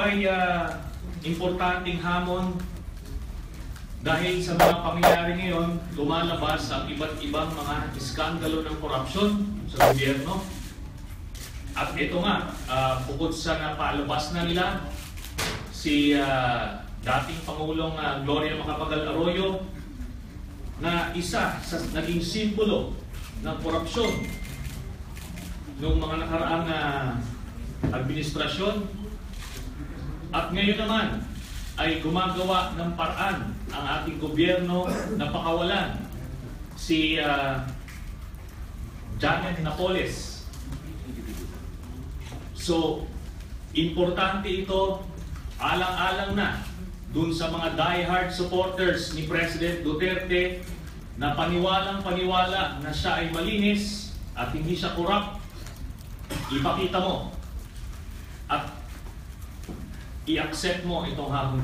ay importanteng hamon dahil sa mga pangyayari ngayon, lumalabas ang iba't ibang mga iskandalo ng korupsyon sa gobyerno. At ito nga, bukod sa napalabas na nila, si dating Pangulong Gloria Macapagal-Arroyo na isa sa naging simbolo ng korupsyon noong mga nakaraang administrasyon, at ngayon naman ay gumagawa ng paraan ang ating gobyerno na pakawalan si Janet Napoles. So, importante ito, alang-alang na dun sa mga diehard supporters ni President Duterte na paniwalang-paniwala na siya ay malinis at hindi siya corrupt. Ipakita mo at i-accept mo itong hamon.